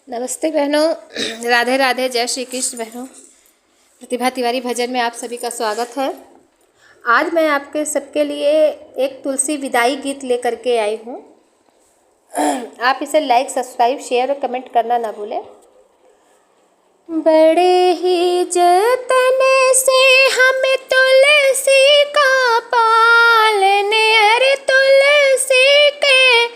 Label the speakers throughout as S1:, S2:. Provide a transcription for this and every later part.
S1: नमस्ते बहनों, राधे राधे, जय श्री कृष्ण बहनों। प्रतिभा तिवारी भजन में आप सभी का स्वागत है। आज मैं आपके सबके लिए एक तुलसी विदाई गीत लेकर के आई हूँ। आप इसे लाइक, सब्सक्राइब, शेयर और कमेंट करना ना भूलें। बड़े ही जतन से हमें तुलसी का पालने, अरे तुलसी के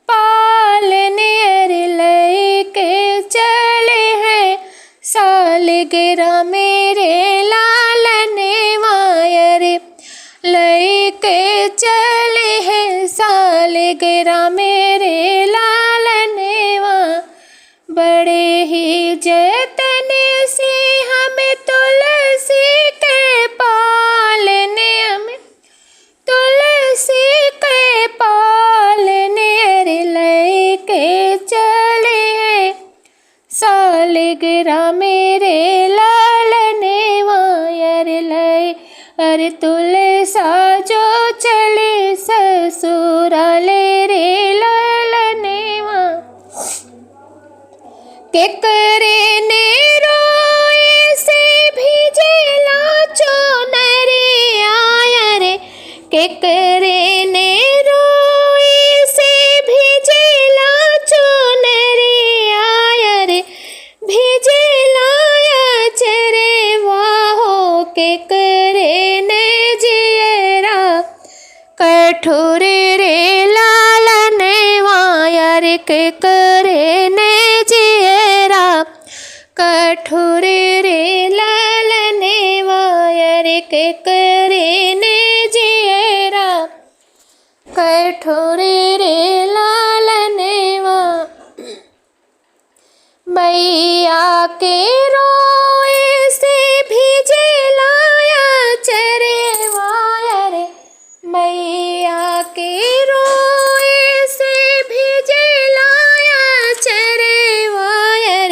S1: पालने अरे लेके चले हैं सालगिरह मेरे लालने वायरे, लेके चले हैं सालगिरह मेरे लालने वा। बड़े ही जतन से हमें तुलसी के पालने, हमें तुलसी के पालने अरे लेके चले हैं सालगिरह मेरे लालने वायर ले। अरे तुलसा जो चले ससुराले रे लालने वा। के करे ने रोए से भीजे लाचो नरे आया रे, के करे ने रोए से भीजे लाचो नरे आया रे, भीजे लाया चरे वाहो। के करे ने जियरा कठोरे रे लालने वायर, के करे ने कठोरे रे लालने वायर, के करे ने जियरा कठोरे रे लालने वा। मैया के रोए से भीजे लाया चरे वायर, मैया के रोए से भीजे लाया चरे वायर,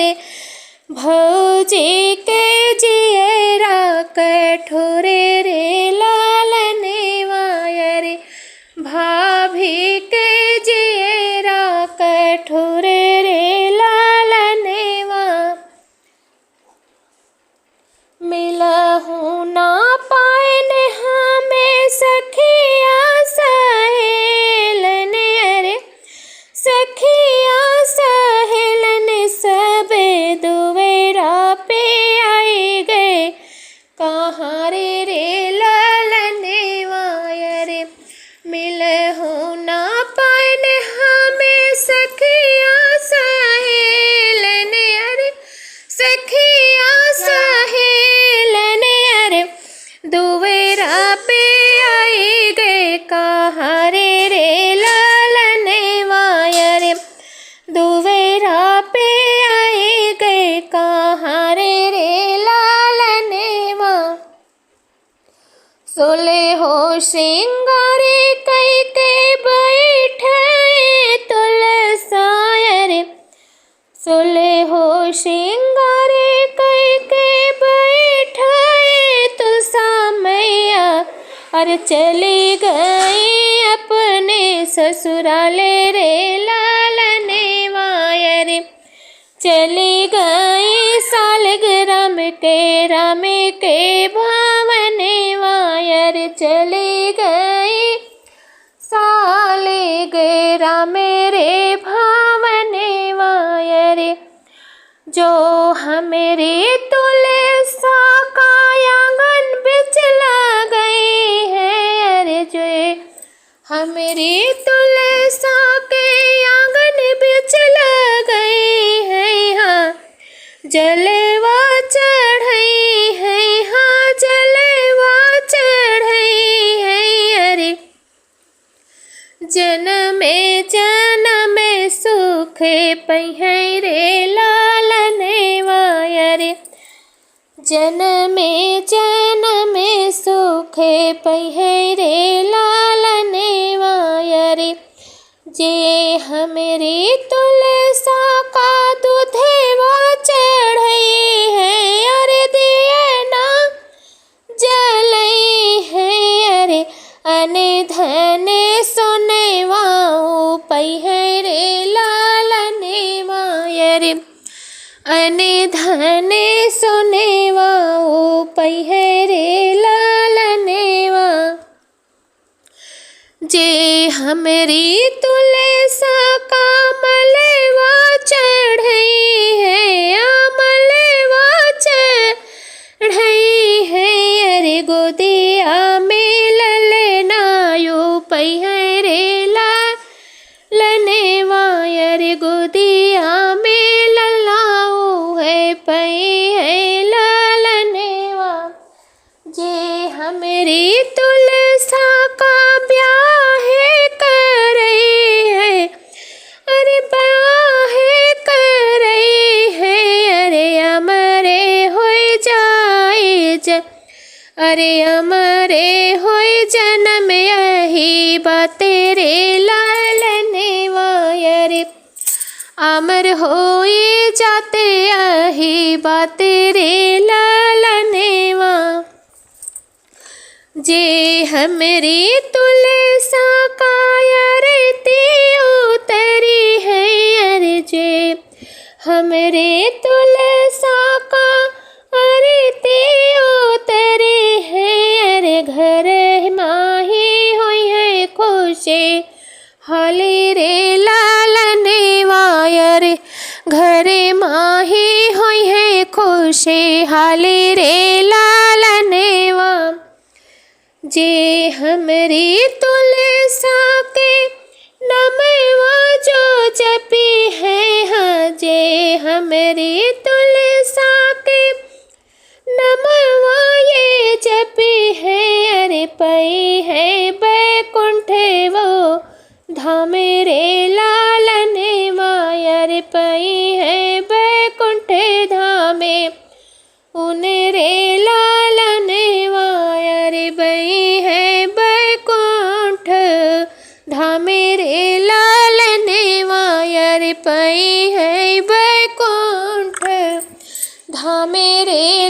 S1: भौजी के जियरा कठोरे रे लालने वायर, भाभी के जियरा कठोरे रे लालने वा। मिला हूँ ना पाए ने हमें सखिया सहेलने, अरे सखिया सहेलने सबे दुवेरा पे आई गए कहाँ रे रे लालने वायर। मिले हो ना पाए ने हमें सखिया सहेलने, अरे सखिया सहेलने अरे दुवेरा पे आई गए कहाँ रे रे लालने वायर, दुवेरा पे आई गए कहाँ रे रे लालने वा। सोले हो श्रृंगारे कई के बैठे तुलसायर, सोले हो श्रृंगारे कई के बैठे तुलसा मैया, और चली गई अपने ससुराले रे लालने वायर, चली गई सालगिरह के राम के भावने वायर, चली गई सालगिरह मेरे भावने वायर। जो हमेरी तुलसा का आंगन बिच गई है, अरे जो हमेरी तुलसा के आंगन बिच गई है, हाँ जलवा चढ़ई है, हाँ जलवा चढ़ई है, अरे जनमे जनमे सुखे पै रे लालने वायर, जनमे जनमे सुखे पै रे लालने वायर। जे हमेरी तुलसा का दूधवा चढ़ई है, अरे दिए ना जलई है, अरे अने धने सोने वाऊ पै रे लालने वायर। अने धने सोनेवा ओ पहिरे लालनेवा। जे हमरी तुलसा का मलेवा चढ़ई है, मलेवा चढ़ई है। अरे गोदिया में ललनायो पहिरे लालनेवा। अरे गोदिया में ललाओ है पहिरे लालनेवा। जे हमरी तुलसा का ब्याह करई है, अरे ब्याह करई है। अरे अमरे होई जाए अरे अमरे होई जन्म यही बातेरे लालनेवा। अरे अमर होई जाते यही बातेरे लालनेवा। जे हमरी तुलसा का आरती उतरी है, अरे जे हमरे तुलसा का आरती उतरी है। अरे घर माही हुई है खुशी हाली रे लालनेवा। अरे घर माही हुई है खुशी हाली रे लालनेवा। जे हमरी तुलसा के नमवा जो जपी है, हाँ जे हमरी तुलसा के नमवा ये जपी है। अरे पई है बैकुंठ वो धाम रे लालनेवा। अरे पई है बैकुंठ धामे उन रे लालनेवा। अरे बई है बैकुंठ धामे रे लालनेवा। अरे पई है बैकुंठ धामे रे